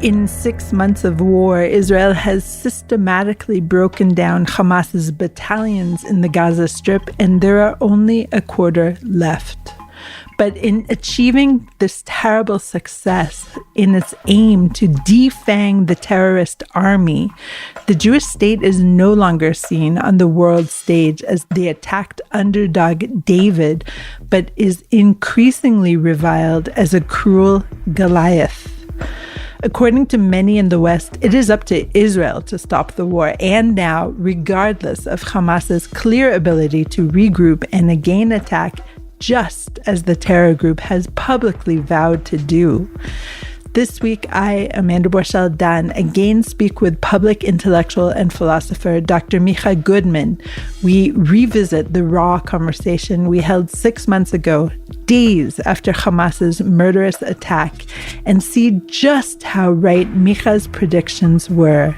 In 6 months of war, Israel has systematically broken down Hamas's battalions in the Gaza Strip, and there are only a quarter left. But in achieving this terrible success in its aim to defang the terrorist army, the Jewish state is no longer seen on the world stage as the attacked underdog David, but is increasingly reviled as a cruel Goliath. According to many in the West, it is up to Israel to stop the war, and now, regardless of Hamas's clear ability to regroup and again attack, just as the terror group has publicly vowed to do. This week, I, Amanda Borschel-Dan, again speak with public intellectual and philosopher Dr. Micah Goodman. We revisit the raw conversation we held 6 months ago, days after Hamas's murderous attack, and see just how right Micah's predictions were.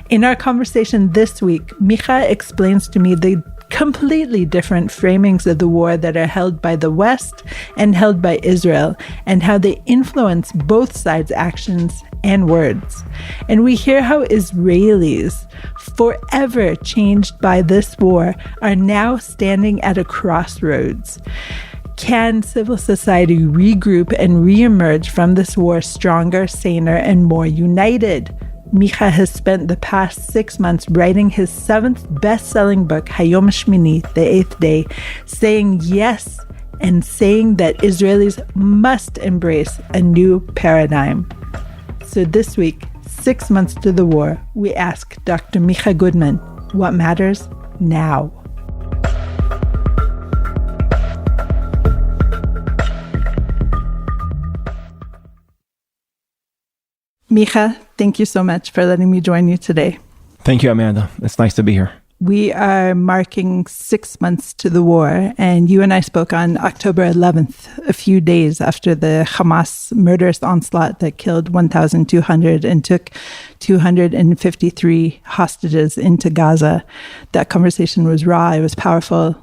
In our conversation this week, Micah explains to me the completely different framings of the war that are held by the West and held by Israel, and how they influence both sides' actions and words. And we hear how Israelis, forever changed by this war, are now standing at a crossroads. Can civil society regroup and reemerge from this war stronger, saner, and more united? Micah has spent the past 6 months writing his 7th best-selling book, Hayom Shmini, The Eighth Day, saying yes and saying that Israelis must embrace a new paradigm. So this week, 6 months to the war, we ask Dr. Micah Goodman, what matters now? Micah, thank you so much for letting me join you today. Thank you, Amanda. It's nice to be here. We are marking 6 months to the war, and you and I spoke on October 11th, a few days after the Hamas murderous onslaught that killed 1,200 and took 253 hostages into Gaza. That conversation was raw, it was powerful.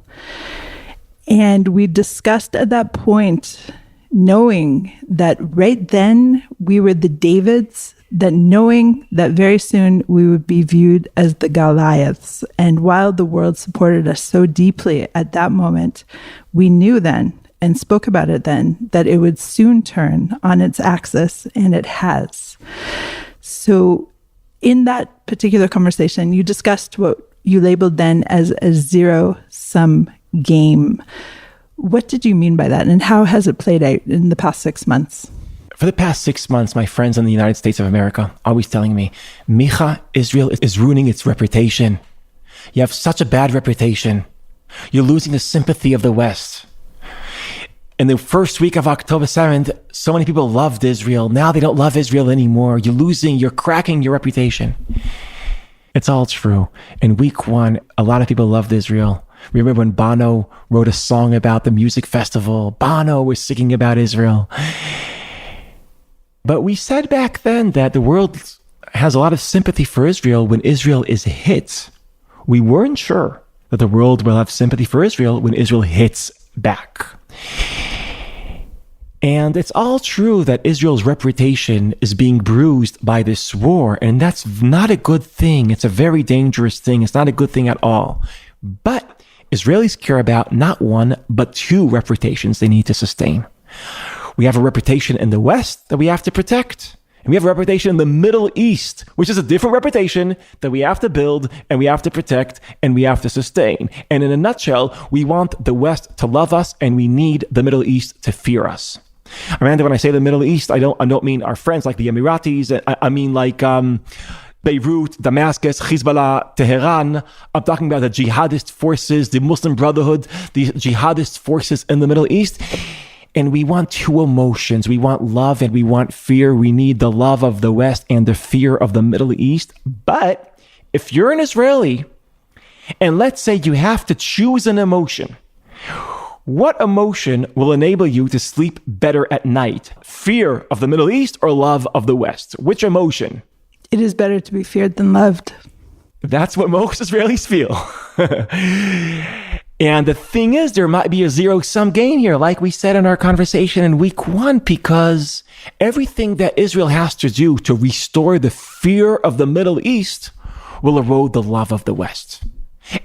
And we discussed at that point, knowing that right then we were the Davids, that knowing that very soon we would be viewed as the Goliaths. And while the world supported us so deeply at that moment, we knew then and spoke about it then that it would soon turn on its axis, and it has. So in that particular conversation, you discussed what you labeled then as a zero-sum game. What did you mean by that, and how has it played out in the past 6 months? For the past 6 months, my friends in the United States of America always telling me, Micah, Israel is ruining its reputation. You have such a bad reputation. You're losing the sympathy of the West. In the first week of October 7th, so many people loved Israel. Now they don't love Israel anymore. You're cracking your reputation. It's all true. In week 1, a lot of people loved Israel. Remember when Bono wrote a song about the music festival? Bono was singing about Israel. But we said back then that the world has a lot of sympathy for Israel when Israel is hit. We weren't sure that the world will have sympathy for Israel when Israel hits back. And it's all true that Israel's reputation is being bruised by this war, and that's not a good thing. It's a very dangerous thing. It's not a good thing at all. But Israelis care about not one, but 2 reputations they need to sustain. We have a reputation in the West that we have to protect. And we have a reputation in the Middle East, which is a different reputation that we have to build and we have to protect and we have to sustain. And in a nutshell, we want the West to love us and we need the Middle East to fear us. Amanda, when I say the Middle East, I don't mean our friends like the Emiratis. I mean like Beirut, Damascus, Hezbollah, Tehran. I'm talking about the jihadist forces, the Muslim Brotherhood, the jihadist forces in the Middle East. And we want 2 emotions. We want love and we want fear. We need the love of the West and the fear of the Middle East. But if you're an Israeli, and let's say you have to choose an emotion, what emotion will enable you to sleep better at night? Fear of the Middle East or love of the West? Which emotion? It is better to be feared than loved. That's what most Israelis feel. And the thing is, there might be a zero-sum game here, like we said in our conversation in week 1, because everything that Israel has to do to restore the fear of the Middle East will erode the love of the West.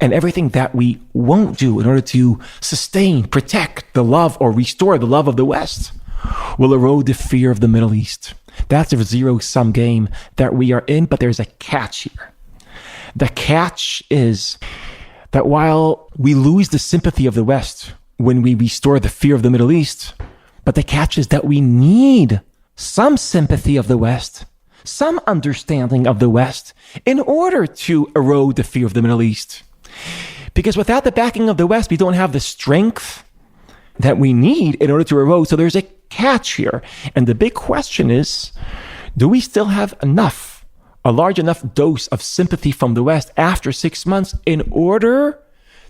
And everything that we won't do in order to sustain, protect the love, or restore the love of the West will erode the fear of the Middle East. That's a zero-sum game that we are in, but there's a catch here. The catch is that while we lose the sympathy of the West when we restore the fear of the Middle East, but the catch is that we need some sympathy of the West, some understanding of the West, in order to erode the fear of the Middle East. Because without the backing of the West, we don't have the strength that we need in order to erode. So there's a catch here. And the big question is, do we still have a large enough dose of sympathy from the West after 6 months in order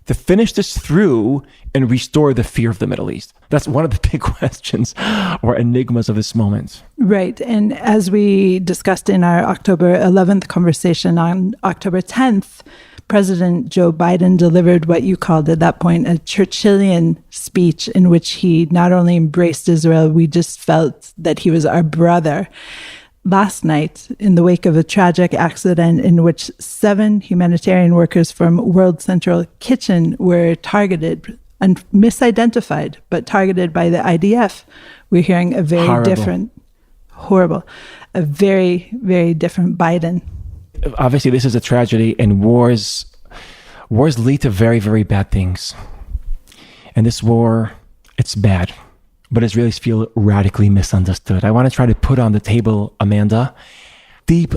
to finish this through and restore the fear of the Middle East? That's one of the big questions or enigmas of this moment. Right. And as we discussed in our October 11th conversation, on October 10th, President Joe Biden delivered what you called at that point a Churchillian speech in which he not only embraced Israel, we just felt that he was our brother. Last night, in the wake of a tragic accident in which 7 humanitarian workers from World Central Kitchen were targeted and misidentified, but targeted by the IDF, we're hearing a very horrible, a very, very different Biden. Obviously, this is a tragedy, and wars lead to very, very bad things. And this war, it's bad. But Israelis feel radically misunderstood. I want to try to put on the table, Amanda,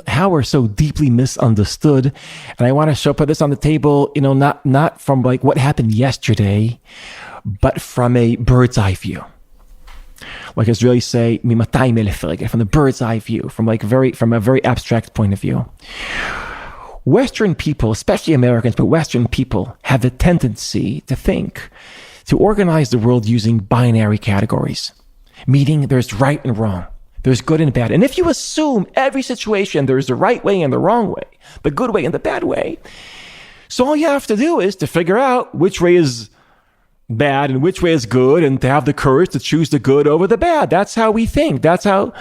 how we're so deeply misunderstood. And I want to put this on the table, not from like what happened yesterday, but from a bird's eye view. Like Israelis say, from the bird's eye view, from a very abstract point of view. Western people, especially Americans, but Western people have the tendency to organize the world using binary categories, meaning there's right and wrong, there's good and bad. And if you assume every situation there's the right way and the wrong way, the good way and the bad way, so all you have to do is to figure out which way is bad and which way is good, and to have the courage to choose the good over the bad. That's how we think. And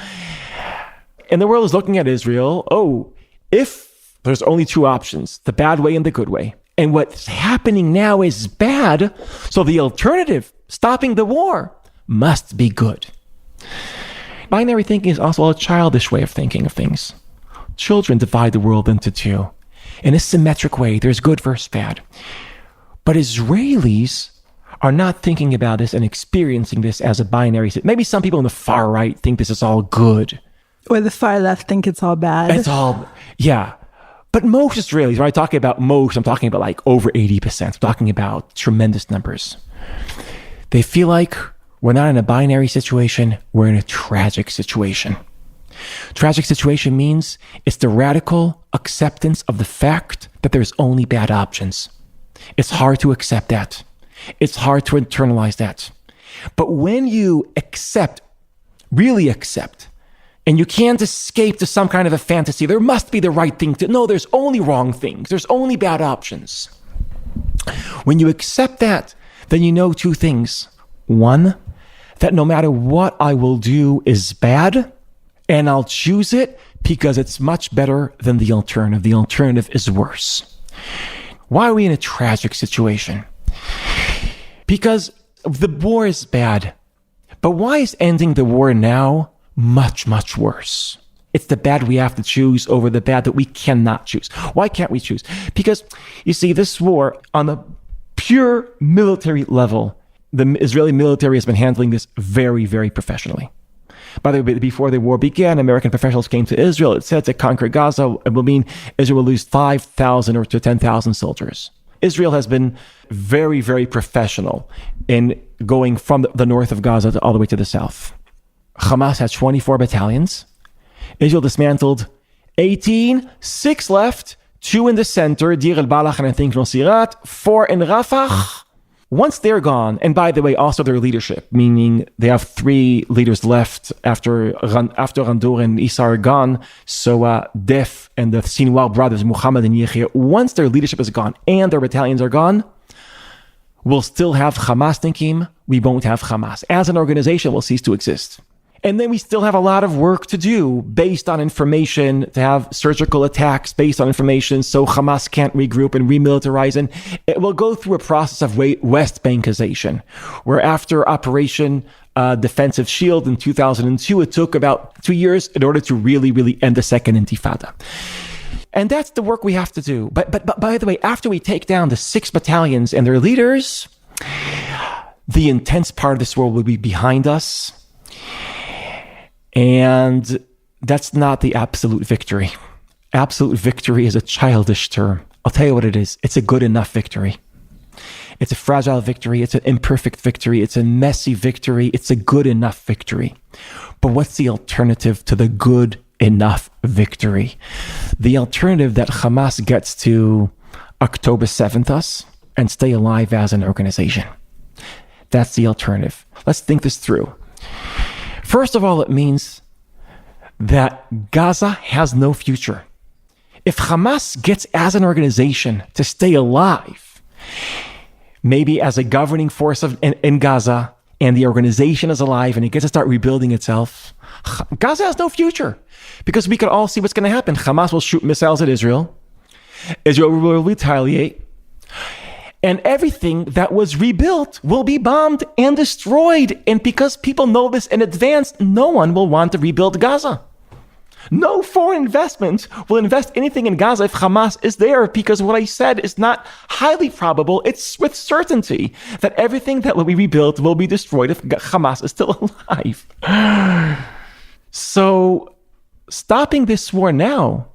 the world is looking at Israel, if there's only 2 options, the bad way and the good way. And what's happening now is bad, so the alternative, stopping the war, must be good. Binary thinking is also a childish way of thinking of things. Children divide the world into 2. In a symmetric way, there's good versus bad. But Israelis are not thinking about this and experiencing this as a binary. Maybe some people on the far right think this is all good. Or the far left think it's all bad. Yeah. But most Israelis, when I talk about most, I'm talking about like over 80%. I'm talking about tremendous numbers. They feel like we're not in a binary situation, we're in a tragic situation. Tragic situation means it's the radical acceptance of the fact that there's only bad options. It's hard to accept that. It's hard to internalize that. But when you really accept, and you can't escape to some kind of a fantasy, there must be the right thing to, no, there's only wrong things, there's only bad options. When you accept that, then you know 2 things. 1, that no matter what I will do is bad, and I'll choose it because it's much better than the alternative. The alternative is worse. Why are we in a tragic situation? Because the war is bad. But why is ending the war now much, much worse? It's the bad we have to choose over the bad that we cannot choose. Why can't we choose? Because, you see, this war, on the pure military level, the Israeli military has been handling this very, very professionally. By the way, before the war began, American professionals came to Israel. It said to conquer Gaza, it will mean Israel will lose 5,000 or to 10,000 soldiers. Israel has been very, very professional in going from the north of Gaza all the way to the south. Hamas has 24 battalions. Israel dismantled 18, 6 left, 2 in the center, Dir el-Balach and I think Nosirat, 4 in Rafah. Once they're gone, and by the way, also their leadership, meaning they have 3 leaders left after Randour and Issa are gone, so Def and the Sinwar brothers, Muhammad and Yehya, once their leadership is gone and their battalions are gone, we'll still have Hamasnikim, we won't have Hamas. As an organization, we'll cease to exist. And then we still have a lot of work to do based on information, to have surgical attacks based on information so Hamas can't regroup and remilitarize. And it will go through a process of West Bankization, where after Operation Defensive Shield in 2002, it took about 2 years in order to really end the Second Intifada. And that's the work we have to do. But by the way, after we take down the 6 battalions and their leaders, the intense part of this war will be behind us. And that's not the absolute victory. Absolute victory is a childish term. I'll tell you what it is. It's a good enough victory. It's a fragile victory. It's an imperfect victory. It's a messy victory. It's a good enough victory. But what's the alternative to the good enough victory? The alternative that Hamas gets to October 7th us and stay alive as an organization. That's the alternative. Let's think this through. First of all, it means that Gaza has no future. If Hamas gets as an organization to stay alive, maybe as a governing force in Gaza, and the organization is alive and it gets to start rebuilding itself, Gaza has no future. Because we can all see what's going to happen. Hamas will shoot missiles at Israel. Israel will retaliate. And everything that was rebuilt will be bombed and destroyed. And because people know this in advance, no one will want to rebuild Gaza. No foreign investment will invest anything in Gaza if Hamas is there, because what I said is not highly probable. It's with certainty that everything that will be rebuilt will be destroyed if Hamas is still alive. So stopping this war now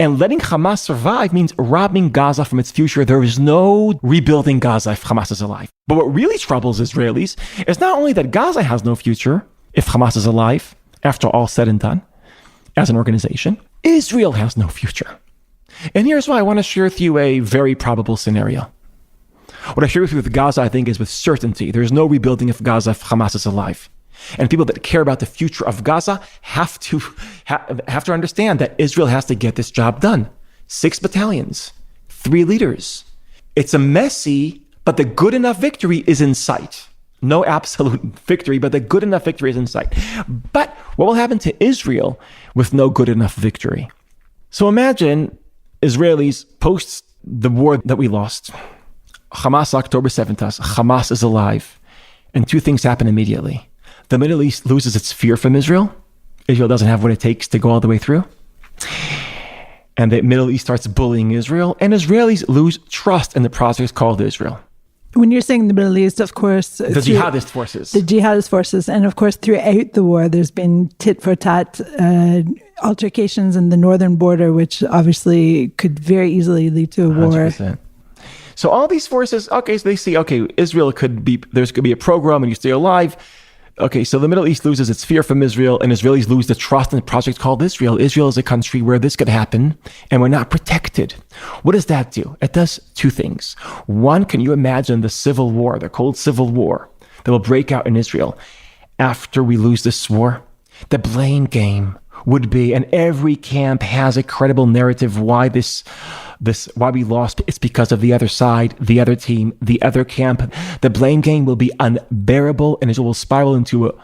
and letting Hamas survive means robbing Gaza from its future. There is no rebuilding Gaza if Hamas is alive. But what really troubles Israelis is not only that Gaza has no future if Hamas is alive, after all said and done, as an organization, Israel has no future. And here's why I want to share with you a very probable scenario. What I share with you with Gaza, I think, is with certainty. There's no rebuilding of Gaza if Hamas is alive. And people that care about the future of Gaza have to understand that Israel has to get this job done. 6 battalions, 3 leaders. It's a messy, but the good enough victory is in sight. No absolute victory, but the good enough victory is in sight. But what will happen to Israel with no good enough victory? So imagine Israelis post the war that we lost. Hamas, October 7th, Hamas is alive. And 2 things happen immediately. The Middle East loses its fear from Israel. Israel doesn't have what it takes to go all the way through. And the Middle East starts bullying Israel. And Israelis lose trust in the process called Israel. When you're saying the Middle East, of course... The jihadist forces. The jihadist forces. And of course, throughout the war, there's been tit-for-tat altercations in the northern border, which obviously could very easily lead to a war. 100%. So all these forces, okay, so they see, okay, Israel could be a program and you stay alive. Okay, so the Middle East loses its fear from Israel, and Israelis lose the trust in the project called Israel. Israel is a country where this could happen, and we're not protected. What does that do? It does 2 things. One, can you imagine the civil war, the cold civil war that will break out in Israel after we lose this war? The blame game would be, and every camp has a credible narrative why why we lost. It's because of the other side, the other team, the other camp. The blame game will be unbearable, and it will spiral into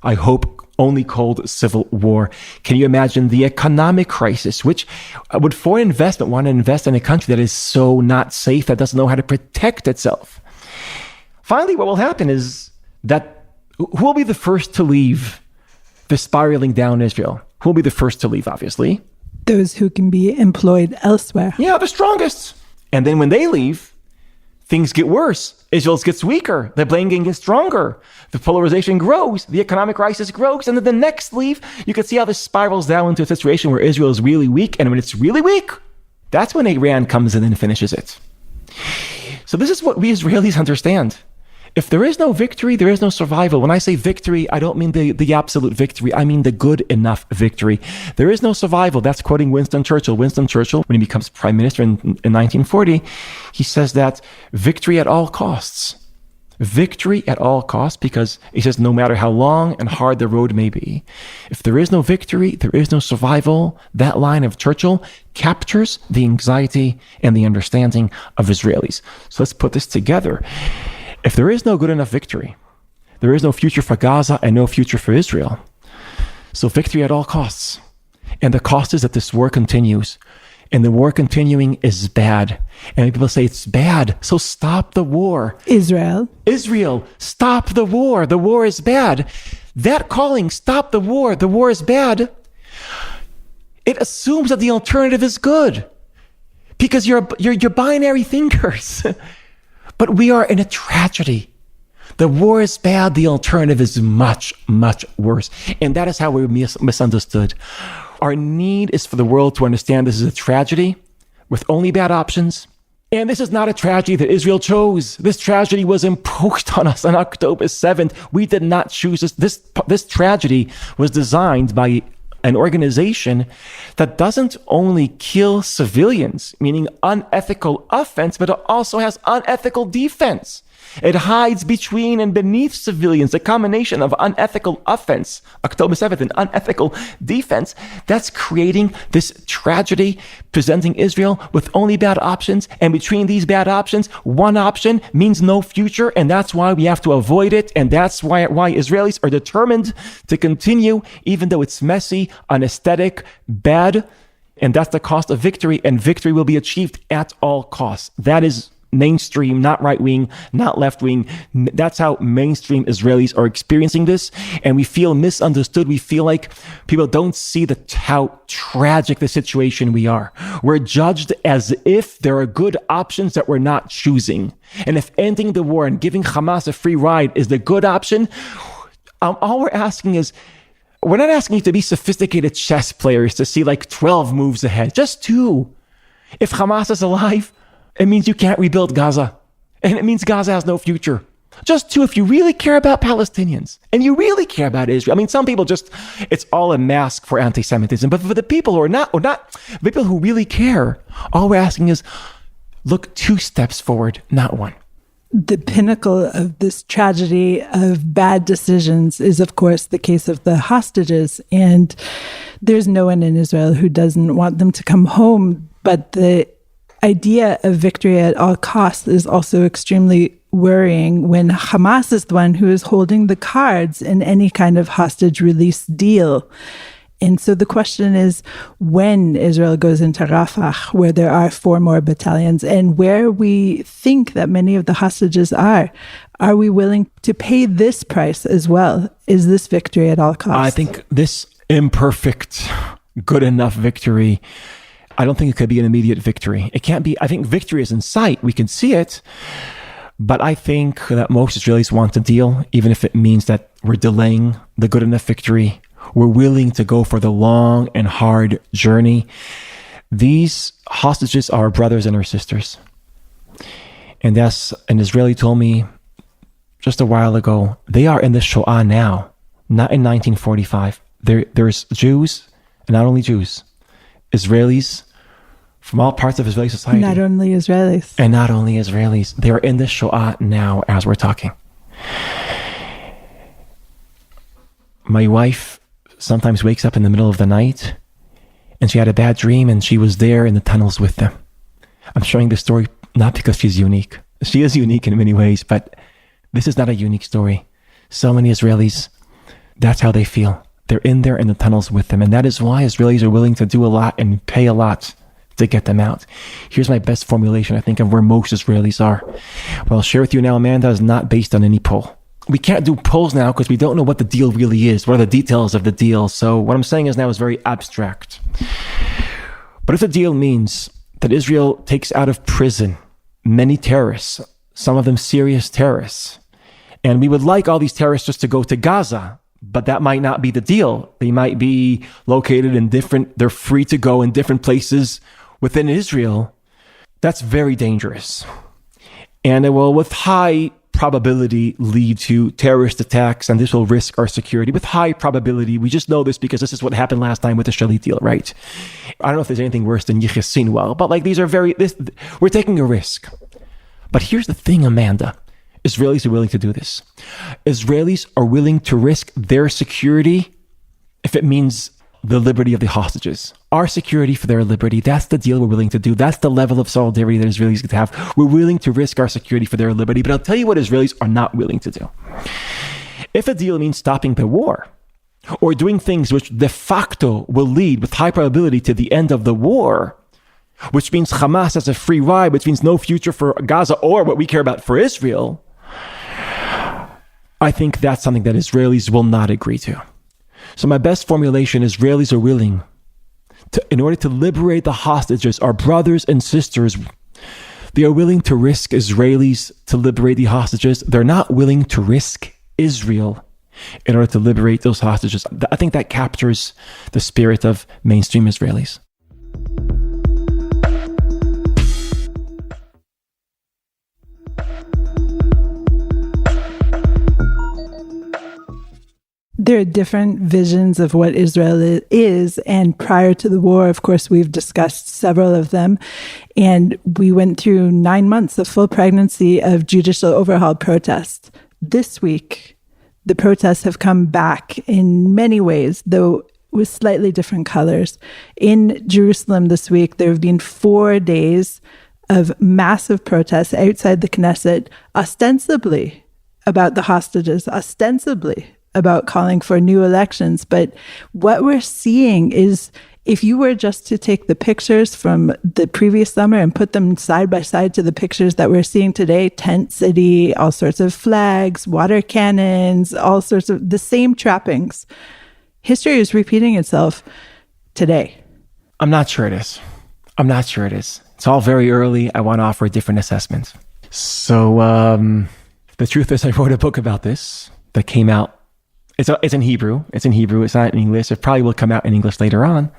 I hope, only cold civil war. Can you imagine the economic crisis? Which would foreign investment want to invest in a country that is so not safe, that doesn't know how to protect itself? Finally, what will happen is that who will be the first to leave the spiraling down Israel? Who will be the first to leave, obviously? Those who can be employed elsewhere. Yeah, the strongest. And then when they leave, things get worse. Israel gets weaker. The blame game gets stronger. The polarization grows. The economic crisis grows. And then the next leave, you can see how this spirals down into a situation where Israel is really weak. And when it's really weak, that's when Iran comes in and finishes it. So this is what we Israelis understand. If there is no victory, there is no survival. When I say victory, I don't mean the absolute victory. I mean the good enough victory. There is no survival. That's quoting Winston Churchill. Winston Churchill, when he becomes prime minister in 1940, he says that victory at all costs. victory at all costs, because he says no matter how long and hard the road may be, if there is no victory, there is no survival. That line of Churchill captures the anxiety and the understanding of Israelis. So let's put this together. If there is no good enough victory, there is no future for Gaza and no future for Israel. So victory at all costs. And the cost is that this war continues. And the war continuing is bad. And people say it's bad, so stop the war. Israel, stop the war. The war is bad. That calling, stop the war is bad, it assumes that the alternative is good. Because you're binary thinkers. But we are in a tragedy. The war is bad. The alternative is much, much worse. And that is how we're misunderstood. Our need is for the world to understand this is a tragedy with only bad options. And this is not a tragedy that Israel chose. This tragedy was imposed on us on October 7th. We did not choose this. This tragedy was designed by an organization that doesn't only kill civilians, meaning unethical offense, but it also has unethical defense. It hides between and beneath civilians, a combination of unethical offense, October 7th, and unethical defense. That's creating this tragedy, presenting Israel with only bad options. And between these bad options, one option means no future. And that's why we have to avoid it. And that's why Israelis are determined to continue, even though it's messy, unaesthetic, bad. And that's the cost of victory. And victory will be achieved at all costs. That is mainstream, not right-wing, not left-wing. That's how mainstream Israelis are experiencing this. And we feel misunderstood. We feel like people don't see how tragic the situation we are. We're judged as if there are good options that we're not choosing. And if ending the war and giving Hamas a free ride is the good option, all we're asking is, we're not asking you to be sophisticated chess players to see like 12 moves ahead, just 2. If Hamas is alive, it means you can't rebuild Gaza. And it means Gaza has no future. Just 2, if you really care about Palestinians and you really care about Israel. I mean, some people it's all a mask for anti-Semitism. But for the people who are not, people who really care, all we're asking is look 2 steps forward, not 1. The pinnacle of this tragedy of bad decisions is, of course, the case of the hostages. And there's no one in Israel who doesn't want them to come home. But the idea of victory at all costs is also extremely worrying when Hamas is the one who is holding the cards in any kind of hostage release deal. And so the question is, when Israel goes into Rafah, where there are 4 more battalions, and where we think that many of the hostages are we willing to pay this price as well? Is this victory at all costs? I think this imperfect, good enough victory, I don't think it could be an immediate victory. It can't be. I think victory is in sight. We can see it. But I think that most Israelis want to deal, even if it means that we're delaying the good enough victory. We're willing to go for the long and hard journey. These hostages are our brothers and our sisters. And as an Israeli told me just a while ago, they are in the Shoah now, not in 1945. There's Jews, and not only Jews, Israelis from all parts of Israeli society. Not only Israelis. And not only Israelis. They are in the Shoah now as we're talking. My wife sometimes wakes up in the middle of the night and she had a bad dream and she was there in the tunnels with them. I'm sharing this story not because she's unique. She is unique in many ways, but this is not a unique story. So many Israelis, that's how they feel. They're in there in the tunnels with them. And that is why Israelis are willing to do a lot and pay a lot to get them out. Here's my best formulation, I think, of where most Israelis are. What I'll share with you now, Amanda, is not based on any poll. We can't do polls now because we don't know what the deal really is. What are the details of the deal? So what I'm saying is now is very abstract. But if the deal means that Israel takes out of prison many terrorists, some of them serious terrorists, and we would like all these terrorists just to go to Gaza, but that might not be the deal. They might be located in they're free to go in different places within Israel. That's very dangerous. And it will, with high probability, lead to terrorist attacks, and this will risk our security. With high probability, we just know this because this is what happened last time with the Shalit deal, right? I don't know if there's anything worse than Yihya Sinwar, but we're taking a risk. But here's the thing, Amanda. Israelis are willing to do this. Israelis are willing to risk their security if it means the liberty of the hostages. Our security for their liberty, that's the deal we're willing to do. That's the level of solidarity that Israelis get to have. We're willing to risk our security for their liberty. But I'll tell you what Israelis are not willing to do. If a deal means stopping the war, or doing things which de facto will lead with high probability to the end of the war, which means Hamas has a free ride, which means no future for Gaza or what we care about for Israel, I think that's something that Israelis will not agree to. So my best formulation, Israelis are willing to, in order to liberate the hostages, our brothers and sisters, they are willing to risk Israelis to liberate the hostages. They're not willing to risk Israel in order to liberate those hostages. I think that captures the spirit of mainstream Israelis. There are different visions of what Israel is, and prior to the war, of course, we've discussed several of them, and we went through 9 months of full pregnancy of judicial overhaul protests. This week, the protests have come back in many ways, though with slightly different colors. In Jerusalem this week, there have been 4 days of massive protests outside the Knesset, ostensibly about the hostages, ostensibly about calling for new elections. But what we're seeing is, if you were just to take the pictures from the previous summer and put them side by side to the pictures that we're seeing today, tent city, all sorts of flags, water cannons, all sorts of the same trappings, history is repeating itself today. I'm not sure it is. It's all very early. I want to offer a different assessment. So the truth is, I wrote a book about this that came out. It's in Hebrew. It's not in English. It probably will come out in English later on.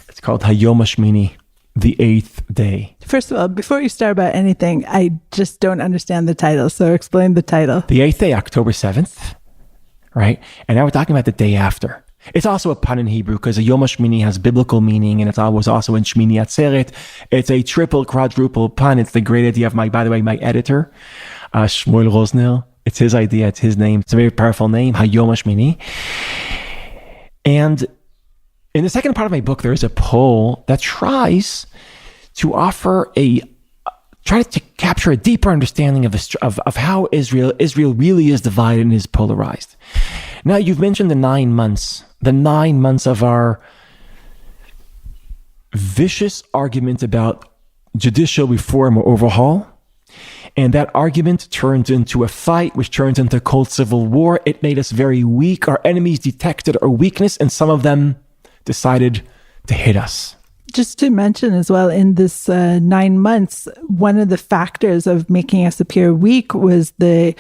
It's called Hayom HaShmini, the 8th day. First of all, before you start about anything, I just don't understand the title. So explain the title. The 8th day, October 7th, right? And now we're talking about the day after. It's also a pun in Hebrew because Hayom HaShmini has biblical meaning, and it was also in Shmini Atzeret. It's a triple, quadruple pun. It's the great idea of by the way, my editor, Shmuel Rosner. It's his idea. It's his name. It's a very powerful name, Hayom HaShmini. And in the second part of my book, there is a poll that tries to capture a deeper understanding of how Israel really is divided and is polarized. Now, you've mentioned the 9 months of our vicious argument about judicial reform or overhaul. And that argument turned into a fight, which turned into a cold civil war. It made us very weak. Our enemies detected our weakness, and some of them decided to hit us. Just to mention as well, in this 9 months, one of the factors of making us appear weak was the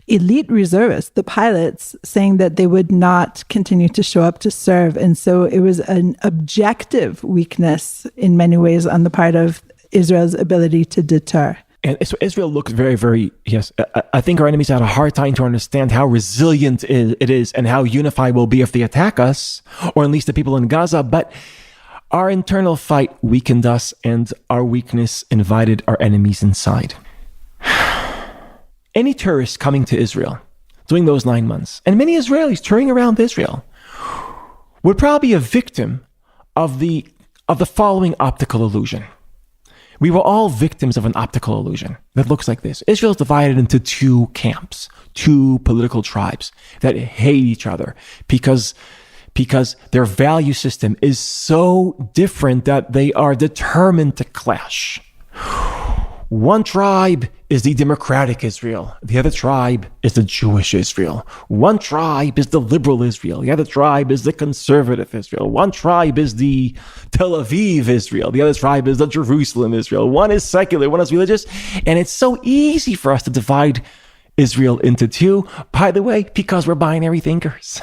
elite reservists, the pilots, saying that they would not continue to show up to serve. And so it was an objective weakness in many ways on the part of Israel's ability to deter. And so Israel looks very, very, yes, I think our enemies had a hard time to understand how resilient it is and how unified we'll be if they attack us, or at least the people in Gaza. But our internal fight weakened us, and our weakness invited our enemies inside. Any tourist coming to Israel during those 9 months, and many Israelis touring around Israel, would probably be a victim of the following optical illusion. We were all victims of an optical illusion that looks like this. Israel is divided into 2 camps, 2 political tribes that hate each other because their value system is so different that they are determined to clash. One tribe is the democratic Israel. The other tribe is the Jewish Israel. One tribe is the liberal Israel. The other tribe is the conservative Israel. One tribe is the Tel Aviv Israel. The other tribe is the Jerusalem Israel. One is secular, one is religious. And it's so easy for us to divide Israel into 2, by the way, because we're binary thinkers.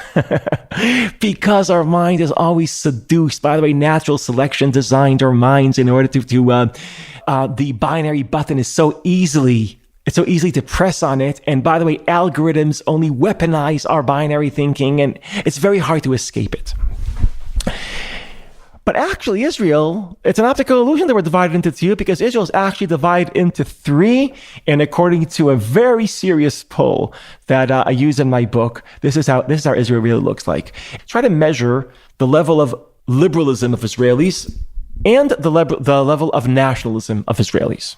Because our mind is always seduced. By the way, natural selection designed our minds in order to the binary button is so easily to press on it. And by the way, algorithms only weaponize our binary thinking, and it's very hard to escape it. But actually, Israel, it's an optical illusion that we're divided into two, because Israel is actually divided into three. And according to a very serious poll that I use in my book, this is how Israel really looks like. Try to measure the level of liberalism of Israelis and the level of nationalism of Israelis.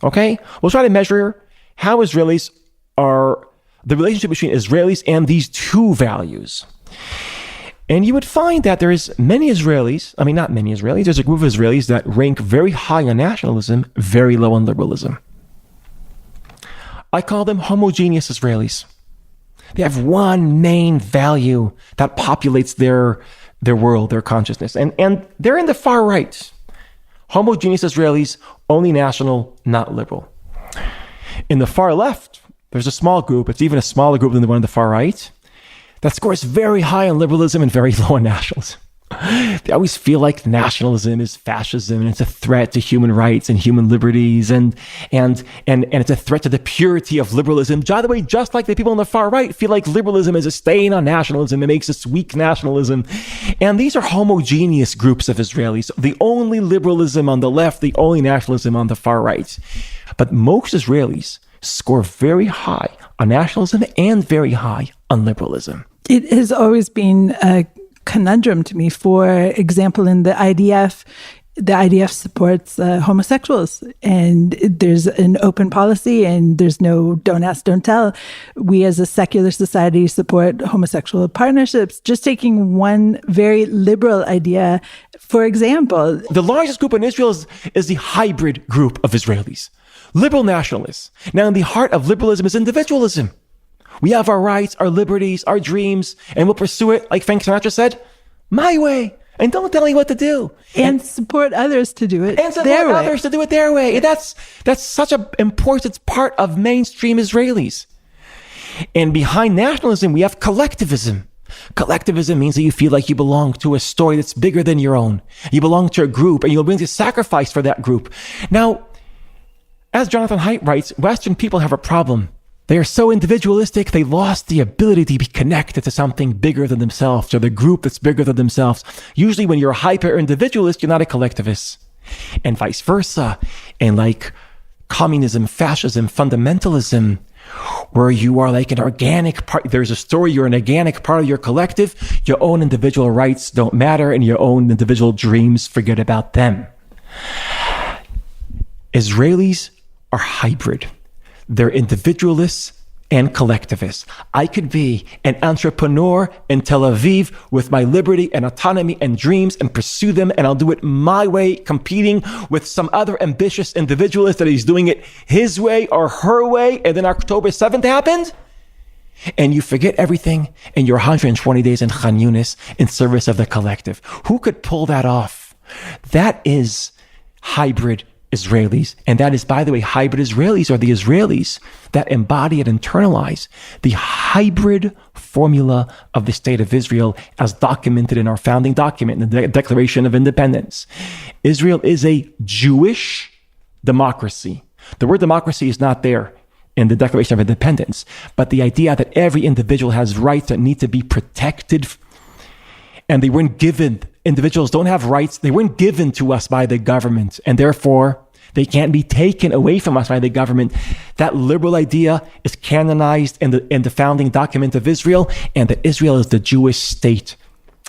Okay? We'll try to measure how Israelis are, the relationship between Israelis and these two values. And you would find that there's not many Israelis, there's a group of Israelis that rank very high on nationalism, very low on liberalism. I call them homogeneous Israelis. They have one main value that populates their world, their consciousness. And they're in the far right. Homogeneous Israelis, only national, not liberal. In the far left, there's a small group, it's even a smaller group than the one on the far right, that scores very high on liberalism and very low on nationalism. They always feel like nationalism is fascism and it's a threat to human rights and human liberties and it's a threat to the purity of liberalism. By the way, just like the people on the far right feel like liberalism is a stain on nationalism, it makes us weak nationalism. And these are homogeneous groups of Israelis. The only liberalism on the left, the only nationalism on the far right. But most Israelis score very high on nationalism and very high on liberalism. It has always been a conundrum to me. For example, in the IDF supports homosexuals, and there's an open policy, and there's no don't ask, don't tell. We as a secular society support homosexual partnerships. Just taking one very liberal idea, for example. The largest group in Israel is the hybrid group of Israelis. Liberal nationalists. Now, in the heart of liberalism is individualism. We have our rights, our liberties, our dreams, and we'll pursue it, like Frank Sinatra said, my way. And don't tell me what to do. And support others to do it and support their way. Others to do it their way. And that's such an important part of mainstream Israelis. And behind nationalism, we have collectivism. Collectivism means that you feel like you belong to a story that's bigger than your own. You belong to a group, and you're willing to sacrifice for that group. Now, as Jonathan Haidt writes, Western people have a problem. They are so individualistic, they lost the ability to be connected to something bigger than themselves, or the group that's bigger than themselves. Usually when you're a hyper-individualist, you're not a collectivist. And vice versa. And like communism, fascism, fundamentalism, where you are like an organic part, there's a story, you're an organic part of your collective, your own individual rights don't matter, and your own individual dreams, forget about them. Israelis are hybrid. They're individualists and collectivists. I could be an entrepreneur in Tel Aviv with my liberty and autonomy and dreams and pursue them, and I'll do it my way, competing with some other ambitious individualist that he's doing it his way or her way, and then October 7th happened, and you forget everything, and you're 120 days in Khan Yunis in service of the collective. Who could pull that off? That is hybrid Israelis. And that is, by the way, hybrid Israelis are the Israelis that embody and internalize the hybrid formula of the State of Israel as documented in our founding document, in the Declaration of Independence. Israel is a Jewish democracy. The word democracy is not there in the Declaration of Independence, but the idea that every individual has rights that need to be protected, and they weren't given. Individuals don't have rights. They weren't given to us by the government, and therefore they can't be taken away from us by the government. That liberal idea is canonized in the founding document of Israel, and that Israel is the Jewish state,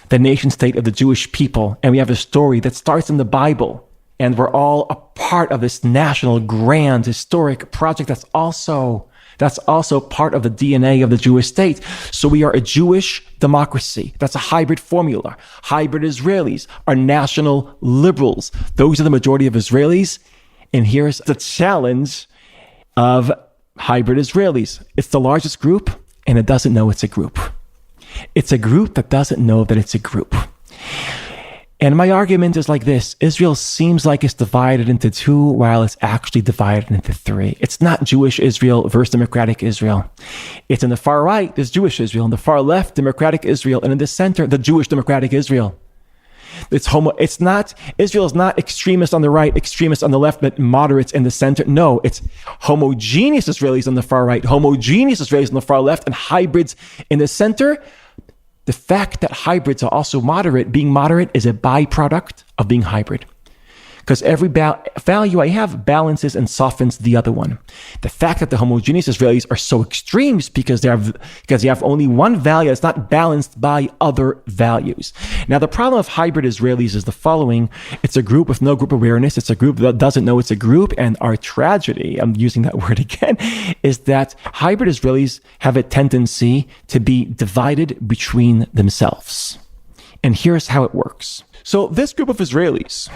the nation state of the Jewish people. And we have a story that starts in the Bible, and we're all a part of this national, grand, historic project that's also part of the DNA of the Jewish state. So we are a Jewish democracy. That's a hybrid formula. Hybrid Israelis are national liberals. Those are the majority of Israelis. And here's the challenge of hybrid Israelis. It's the largest group, and it doesn't know it's a group. It's a group that doesn't know that it's a group. And my argument is like this. Israel seems like it's divided into two, while it's actually divided into three. It's not Jewish Israel versus democratic Israel. It's in the far right, there's Jewish Israel. In the far left, democratic Israel. And in the center, the Jewish democratic Israel. Israel is not extremist on the right, extremist on the left, but moderates in the center. No, it's homogeneous Israelis on the far right, homogeneous Israelis on the far left, and hybrids in the center. the fact that hybrids are also moderate, being moderate is a byproduct of being hybrid. Because every value I have balances and softens the other one. The fact that the homogeneous Israelis are so extreme is because you have only one value that's not balanced by other values. Now, the problem of hybrid Israelis is the following. It's a group with no group awareness. It's a group that doesn't know it's a group. And our tragedy, I'm using that word again, is that hybrid Israelis have a tendency to be divided between themselves. And here's how it works. So this group of Israelis,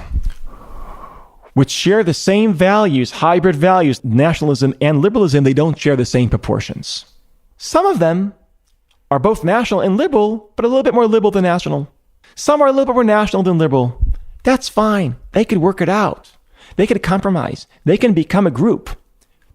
which share the same values, hybrid values, nationalism and liberalism, they don't share the same proportions. Some of them are both national and liberal, but a little bit more liberal than national. Some are a little bit more national than liberal. That's fine. They could work it out. They could compromise. They can become a group.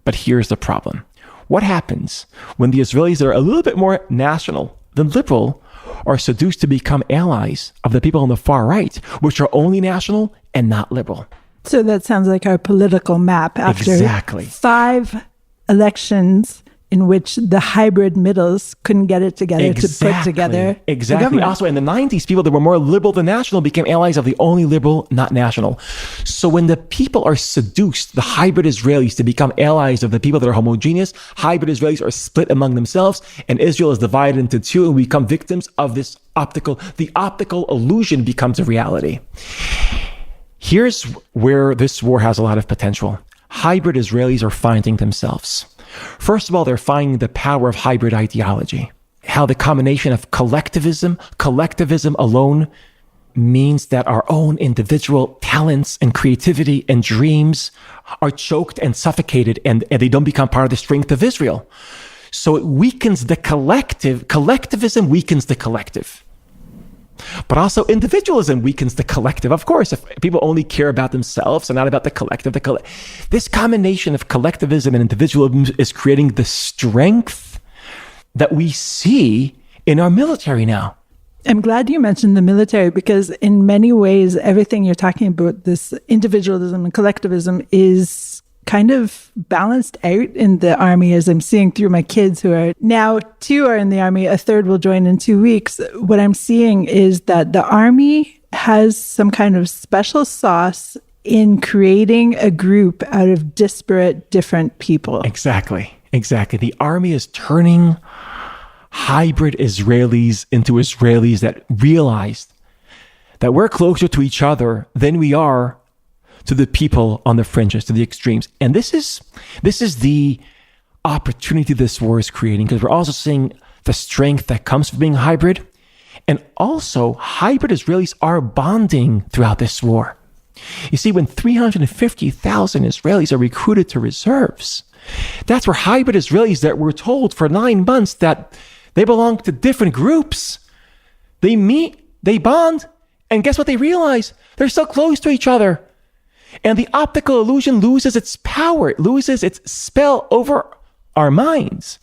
But here's the problem. What happens when the Israelis that are a little bit more national than liberal are seduced to become allies of the people on the far right, which are only national and not liberal? So that sounds like our political map after 5 elections in which the hybrid middles couldn't get it together to put together the government. Also, in the 90s, people that were more liberal than national became allies of the only liberal, not national. So when the people are seduced, the hybrid Israelis, to become allies of the people that are homogeneous, hybrid Israelis are split among themselves, and Israel is divided into two, and we become victims of the optical illusion becomes a reality. Here's where this war has a lot of potential. Hybrid Israelis are finding themselves. First of all, they're finding the power of hybrid ideology. How the combination of collectivism alone means that our own individual talents and creativity and dreams are choked and suffocated, and they don't become part of the strength of Israel. So it weakens the collective. Collectivism weakens the collective. But also individualism weakens the collective. Of course, if people only care about themselves and not about the collective, this combination of collectivism and individualism is creating the strength that we see in our military now. I'm glad you mentioned the military, because in many ways, everything you're talking about, this individualism and collectivism, is kind of balanced out in the army, as I'm seeing through my kids who are now 2 are in the army, a third will join in 2 weeks. What I'm seeing is that the army has some kind of special sauce in creating a group out of disparate, different people. Exactly. The army is turning hybrid Israelis into Israelis that realized that we're closer to each other than we are to the people on the fringes, to the extremes. And this is the opportunity this war is creating, because we're also seeing the strength that comes from being hybrid. And also, hybrid Israelis are bonding throughout this war. You see, when 350,000 Israelis are recruited to reserves, that's where hybrid Israelis that were told for 9 months that they belong to different groups, they meet, they bond, and guess what they realize? They're so close to each other. And the optical illusion loses its power. It loses its spell over our minds.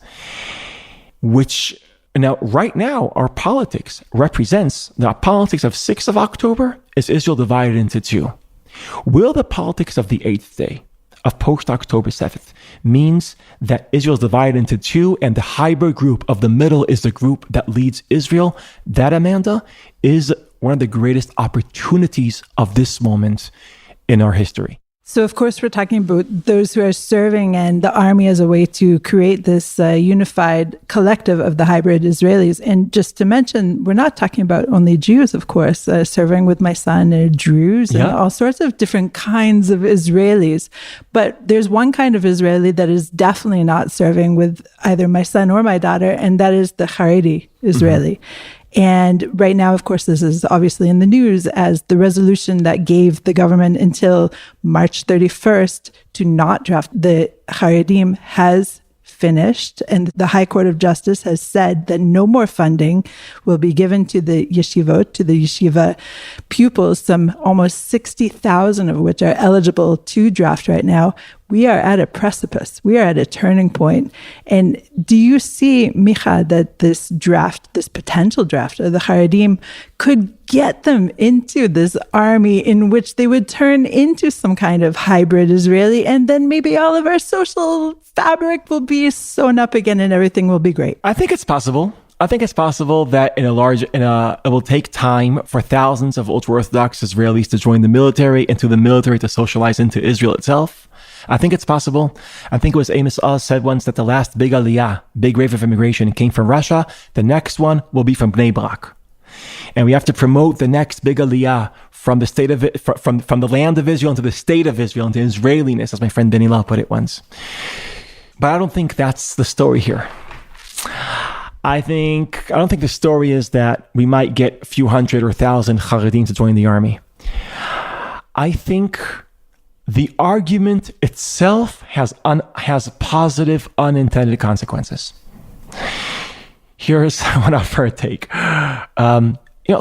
Right now, our politics represents the politics of 6th of October is Israel divided into 2. Will the politics of the 8th day, of post-October 7th, means that Israel is divided into 2 and the hybrid group of the middle is the group that leads Israel? That, Amanda, is one of the greatest opportunities of this moment in our history. So, of course, we're talking about those who are serving and the army as a way to create this unified collective of the hybrid Israelis. And just to mention, we're not talking about only Jews, of course. Serving with my son Druze and all sorts of different kinds of Israelis. But there's one kind of Israeli that is definitely not serving with either my son or my daughter, and that is the Haredi Israeli. Mm-hmm. And right now, of course, this is obviously in the news as the resolution that gave the government until March 31st to not draft the Haredim has finished. And the High Court of Justice has said that no more funding will be given to the yeshivot, to the yeshiva pupils, some almost 60,000 of which are eligible to draft right now. We are at a precipice. We are at a turning point. And do you see, Micha, that this potential draft of the Haredim could get them into this army in which they would turn into some kind of hybrid Israeli, and then maybe all of our social fabric will be sewn up again and everything will be great? I think it's possible. I think it's possible that it will take time for thousands of ultra-Orthodox Israelis to join the military and to the military to socialize into Israel itself. I think it's possible. I think it was Amos Oz said once that the last big aliyah, big wave of immigration came from Russia. The next one will be from Bnei Brak. And we have to promote the next big aliyah from the state of from the land of Israel into the state of Israel, into Israeliness, as my friend Benny Lau put it once. But I don't think that's the story here. I don't think the story is that we might get a few hundred or thousand Haredim to join the army. I think the argument itself has positive unintended consequences. Here's what I've heard take.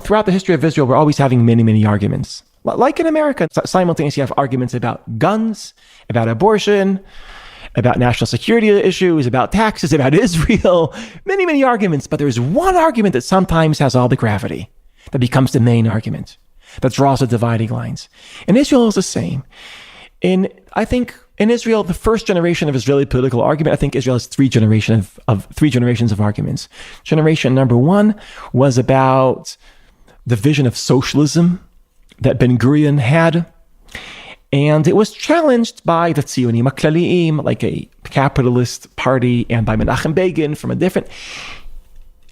Throughout the history of Israel, we're always having many, many arguments. Like in America, simultaneously you have arguments about guns, about abortion, about national security issues, about taxes, about Israel, many, many arguments. But there's one argument that sometimes has all the gravity, that becomes the main argument, that draws the dividing lines. And Israel is the same. I think in Israel, the first generation of Israeli political argument, I think Israel has three generations of arguments. Generation number one was about the vision of socialism that Ben Gurion had. And it was challenged by the Tzionim HaKlaliim, like a capitalist party, and by Menachem Begin from a different...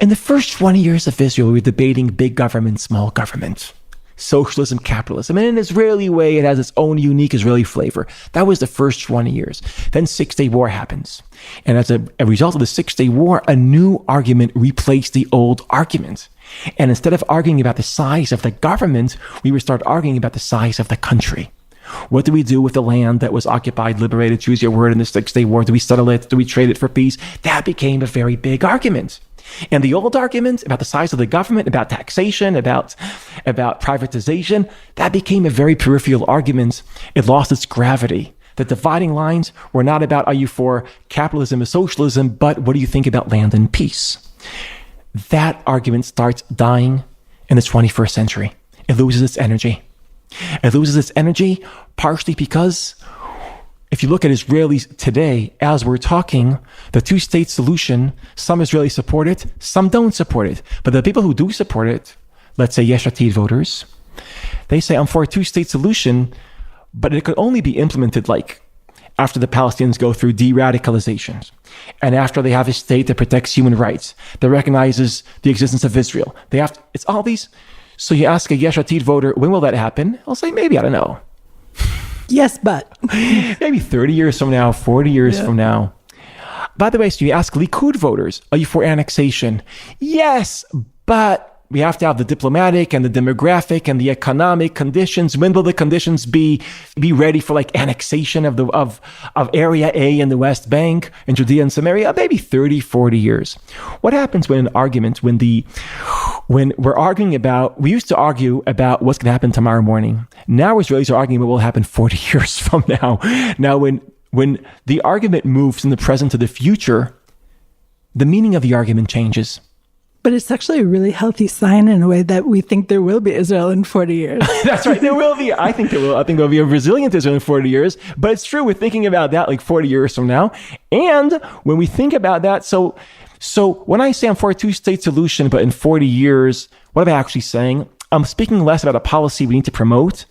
In the first 20 years of Israel, we were debating big government, small government, socialism, capitalism. And in an Israeli way, it has its own unique Israeli flavor. That was the first 20 years. Then Six-Day War happens. And as a result of the Six-Day War, a new argument replaced the old argument. And instead of arguing about the size of the government, we would start arguing about the size of the country. What do we do with the land that was occupied, liberated, choose your word, in the Six-Day War? Do we settle it? Do we trade it for peace? That became a very big argument. And the old argument about the size of the government, about taxation, about privatization, that became a very peripheral argument. It lost its gravity. The dividing lines were not about, are you for capitalism or socialism, but what do you think about land and peace? That argument starts dying in the 21st century. It loses its energy. It loses its energy partially because if you look at Israelis today, as we're talking, the two-state solution, some Israelis support it, some don't support it. But the people who do support it, let's say Yesh Atid voters, they say, I'm for a two-state solution, but it could only be implemented like after the Palestinians go through de-radicalization and after they have a state that protects human rights, that recognizes the existence of Israel. It's all these. So you ask a Yesh Atid voter, when will that happen? I'll say, maybe, I don't know. Yes, but. Maybe 30 years from now, 40 years from now. By the way, so you ask Likud voters, are you for annexation? Yes, but we have to have the diplomatic and the demographic and the economic conditions. When will the conditions be ready for like annexation of Area A in the West Bank and Judea and Samaria? Maybe 30, 40 years. What happens when an argument, when we're arguing about, we used to argue about what's going to happen tomorrow morning. Now Israelis are arguing about what will happen 40 years from now. Now, when the argument moves from the present to the future, the meaning of the argument changes. But it's actually a really healthy sign in a way that we think there will be Israel in 40 years. That's right. There will be. I think there will. I think there'll be a resilient Israel in 40 years. But it's true. We're thinking about that like 40 years from now. And when we think about that, so when I say I'm for a two-state solution, but in 40 years, what am I actually saying? I'm speaking less about a policy we need to promote,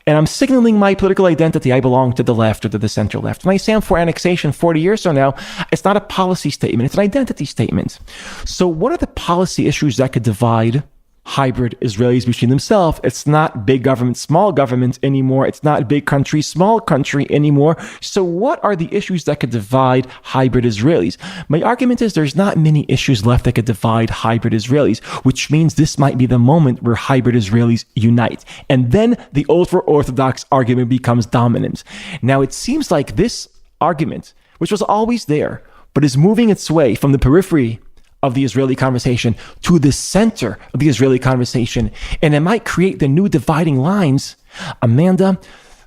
and I'm signaling my political identity. I belong to the left or to the center left. When I say I'm for annexation 40 years from now, it's not a policy statement. It's an identity statement. So what are the policy issues that could divide hybrid Israelis between themselves? It's not big government, small government anymore. It's not big country, small country anymore. So what are the issues that could divide hybrid Israelis? My argument is there's not many issues left that could divide hybrid Israelis, which means this might be the moment where hybrid Israelis unite. And then the ultra-Orthodox argument becomes dominant. Now, it seems like this argument, which was always there, but is moving its way from the periphery of the Israeli conversation to the center of the Israeli conversation. And it might create the new dividing lines. Amanda,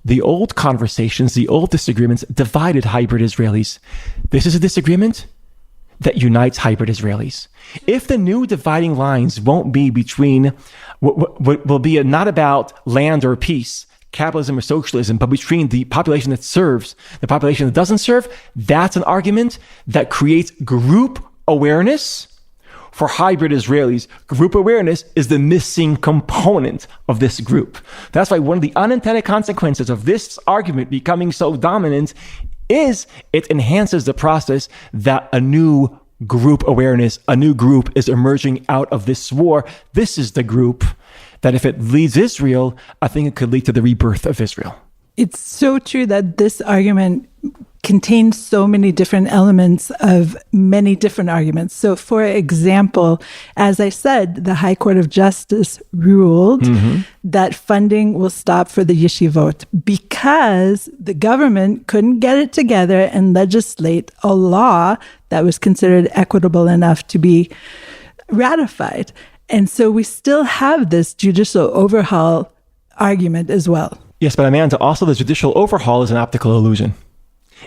the old conversations, the old disagreements divided hybrid Israelis. This is a disagreement that unites hybrid Israelis. If the new dividing lines won't be between, will be not about land or peace, capitalism or socialism, but between the population that serves, the population that doesn't serve, that's an argument that creates group awareness for hybrid Israelis, group awareness is the missing component of this group. That's why one of the unintended consequences of this argument becoming so dominant is it enhances the process that a new group awareness, a new group is emerging out of this war. This is the group that if it leads Israel, I think it could lead to the rebirth of Israel. It's so true that this argument contains so many different elements of many different arguments. So, for example, as I said, the High Court of Justice ruled that funding will stop for the yeshivot because the government couldn't get it together and legislate a law that was considered equitable enough to be ratified. And so we still have this judicial overhaul argument as well. Yes, but Amanda, also the judicial overhaul is an optical illusion.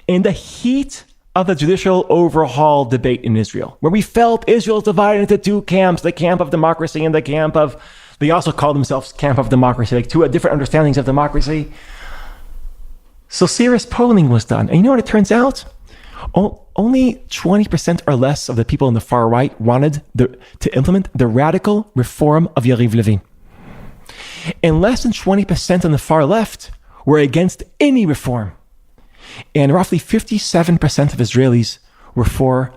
In the heat of the judicial overhaul debate in Israel, where we felt Israel is divided into two camps, the camp of democracy and the camp of, they also call themselves camp of democracy, like two different understandings of democracy. So serious polling was done. And you know what it turns out? Only 20% or less of the people on the far right wanted to implement the radical reform of Yariv Levin. And less than 20% on the far left were against any reform. And roughly 57% of Israelis were for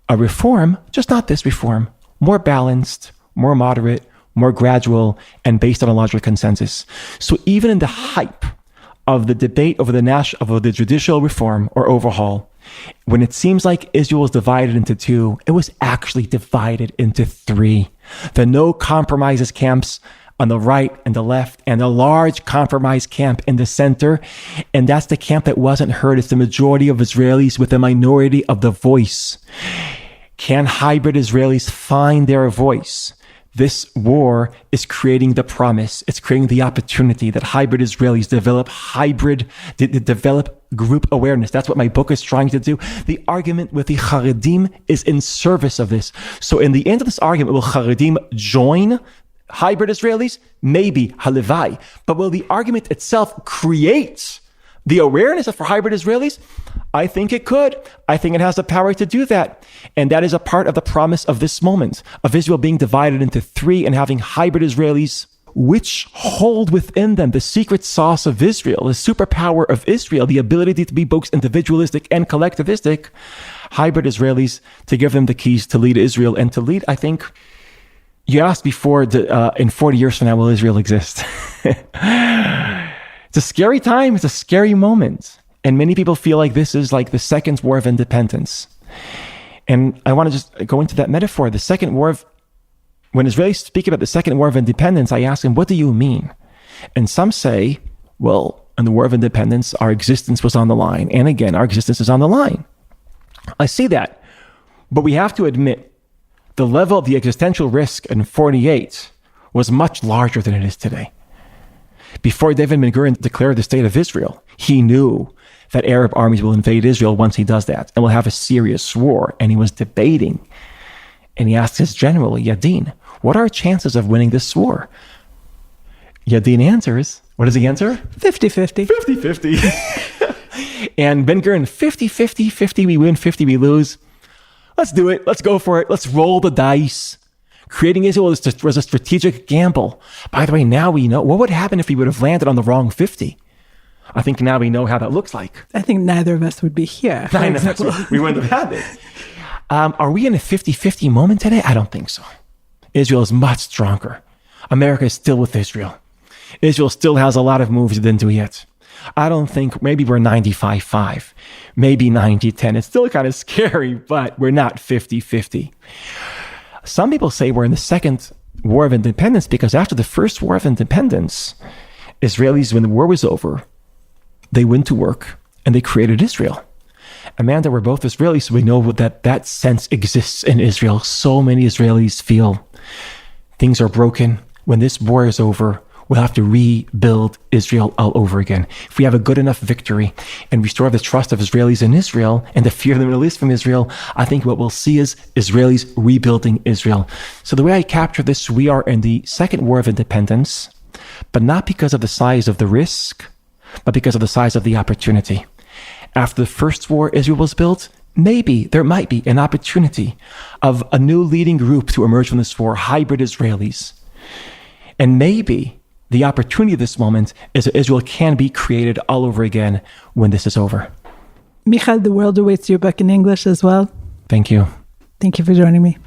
a reform, just not this reform, more balanced, more moderate, more gradual, and based on a logical consensus. So even in the hype of the debate over the judicial reform or overhaul, when it seems like Israel was divided into two, it was actually divided into three. The no compromises camps on the right and the left, and a large compromise camp in the center. And that's the camp that wasn't heard. It's the majority of Israelis with a minority of the voice. Can hybrid Israelis find their voice? This war is creating the promise. It's creating the opportunity that hybrid Israelis develop group awareness. That's what my book is trying to do. The argument with the Haredim is in service of this. So in the end of this argument, will Haredim join hybrid Israelis? Maybe, halevai. But will the argument itself create the awareness for hybrid Israelis? I think it could. I think it has the power to do that. And that is a part of the promise of this moment, of Israel being divided into three and having hybrid Israelis, which hold within them the secret sauce of Israel, the superpower of Israel, the ability to be both individualistic and collectivistic. Hybrid Israelis, to give them the keys to lead Israel and to lead, I think. You asked before, in 40 years from now, will Israel exist? It's a scary time. It's a scary moment. And many people feel like this is like the second war of independence. And I want to just go into that metaphor. The second war of, when Israelis speak about the second war of independence, I ask them, what do you mean? And some say, well, in the war of independence, our existence was on the line. And again, our existence is on the line. I see that. But we have to admit, the level of the existential risk in 48 was much larger than it is today. Before David Ben-Gurion declared the state of Israel, he knew that Arab armies will invade Israel once he does that, and will have a serious war. And he was debating, and he asked his general, Yadin, what are our chances of winning this war? Yadin answers, what does he answer? 50-50. 50-50. And Ben-Gurion, 50-50, 50 we win, 50 we lose. Let's do it. Let's go for it. Let's roll the dice. Creating Israel was a strategic gamble. By the way, now we know what would happen if we would have landed on the wrong 50. I think now we know how that looks like. I think neither of us would be here. We wouldn't have had it. Are we in a 50-50 moment today? I don't think so. Israel is much stronger. America is still with Israel. Israel still has a lot of moves it didn't do yet. I don't think, maybe we're 95-5, maybe 90-10. It's still kind of scary, but we're not 50-50. Some people say we're in the second war of independence because after the first war of independence, Israelis, when the war was over, they went to work and they created Israel. Amanda, we're both Israelis, so we know that sense exists in Israel. So many Israelis feel things are broken. When this war is over, we'll have to rebuild Israel all over again. If we have a good enough victory and restore the trust of Israelis in Israel and the fear of the Middle East from Israel, I think what we'll see is Israelis rebuilding Israel. So the way I capture this, we are in the second war of independence, but not because of the size of the risk, but because of the size of the opportunity. After the first war Israel was built, maybe there might be an opportunity of a new leading group to emerge from this war, hybrid Israelis. And maybe the opportunity of this moment is that Israel can be created all over again when this is over. Michal, the world awaits your book in English as well. Thank you. Thank you for joining me.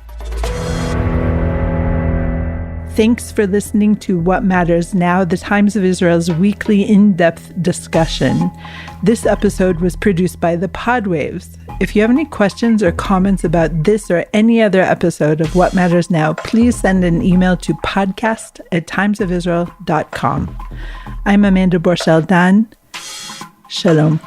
Thanks for listening to What Matters Now, the Times of Israel's weekly in-depth discussion. This episode was produced by the Podwaves. If you have any questions or comments about this or any other episode of What Matters Now, please send an email to podcast@timesofisrael.com. I'm Amanda Borschel-Dan. Shalom.